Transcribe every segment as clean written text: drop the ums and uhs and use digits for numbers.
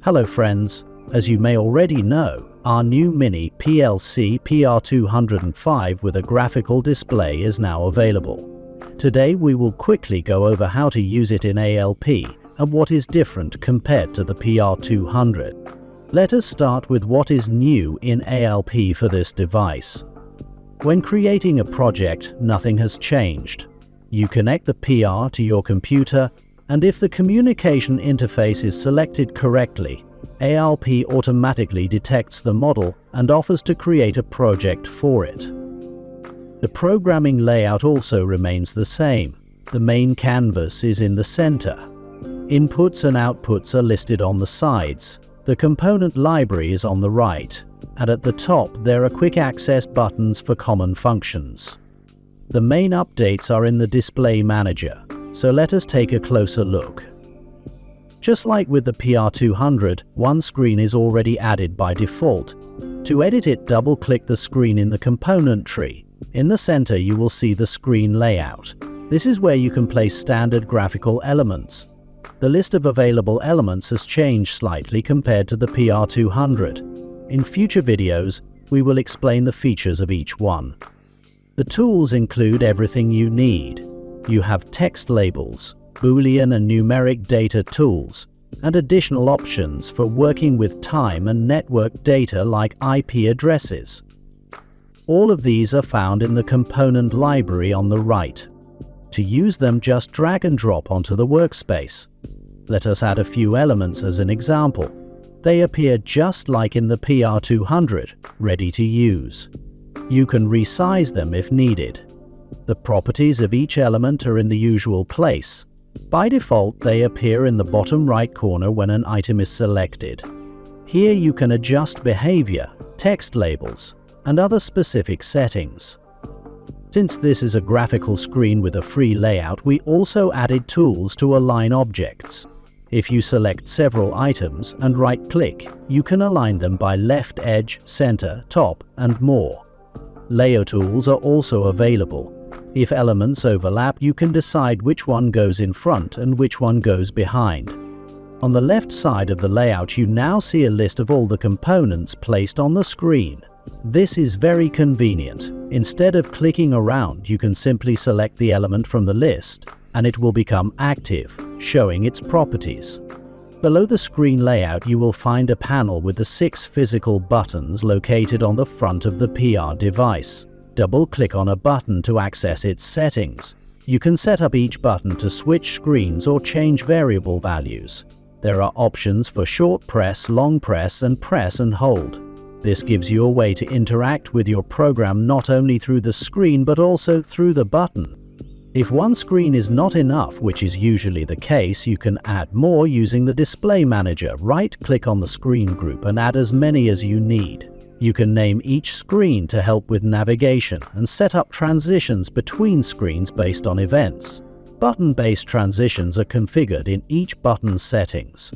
Hello friends, as you may already know, our new mini PLC PR205 with a graphical display is now available. Today we will quickly go over how to use it in ALP and what is different compared to the PR200. Let us start with what is new in ALP for this device. When creating a project, nothing has changed. You connect the PR to your computer, and if the communication interface is selected correctly, ALP automatically detects the model and offers to create a project for it. The programming layout also remains the same. The main canvas is in the center. Inputs and outputs are listed on the sides. The component library is on the right, and at the top there are quick access buttons for common functions. The main updates are in the display manager, so let us take a closer look. Just like with the PR200, one screen is already added by default. To edit it, double-click the screen in the component tree. In the center you will see the screen layout. This is where you can place standard graphical elements. The list of available elements has changed slightly compared to the PR200. In future videos, we will explain the features of each one. The tools include everything you need. You have text labels, Boolean and numeric data tools, and additional options for working with time and network data like IP addresses. All of these are found in the component library on the right. To use them, just drag and drop onto the workspace. Let us add a few elements as an example. They appear just like in the PR200, ready to use. You can resize them if needed. The properties of each element are in the usual place. By default, they appear in the bottom right corner when an item is selected. Here you can adjust behavior, text labels, and other specific settings. Since this is a graphical screen with a free layout, we also added tools to align objects. If you select several items and right-click, you can align them by left edge, center, top, and more. Layer tools are also available. If elements overlap, you can decide which one goes in front and which one goes behind. On the left side of the layout, you now see a list of all the components placed on the screen. This is very convenient. Instead of clicking around, you can simply select the element from the list, and it will become active, showing its properties. Below the screen layout, you will find a panel with the 6 physical buttons located on the front of the PR device. Double-click on a button to access its settings. You can set up each button to switch screens or change variable values. There are options for short press, long press, and press and hold. This gives you a way to interact with your program not only through the screen but also through the button. If one screen is not enough, which is usually the case, you can add more using the display manager. Right-click on the screen group and add as many as you need. You can name each screen to help with navigation and set up transitions between screens based on events. Button-based transitions are configured in each button's settings.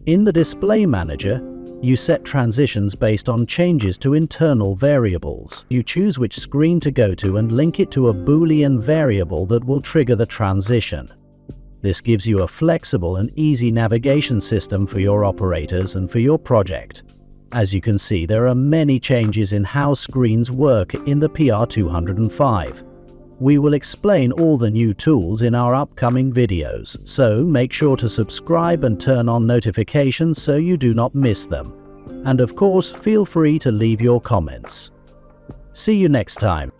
In the display manager, you set transitions based on changes to internal variables. You choose which screen to go to and link it to a Boolean variable that will trigger the transition. This gives you a flexible and easy navigation system for your operators and for your project. As you can see, there are many changes in how screens work in the PR205. We will explain all the new tools in our upcoming videos, so make sure to subscribe and turn on notifications so you do not miss them. And of course, feel free to leave your comments. See you next time.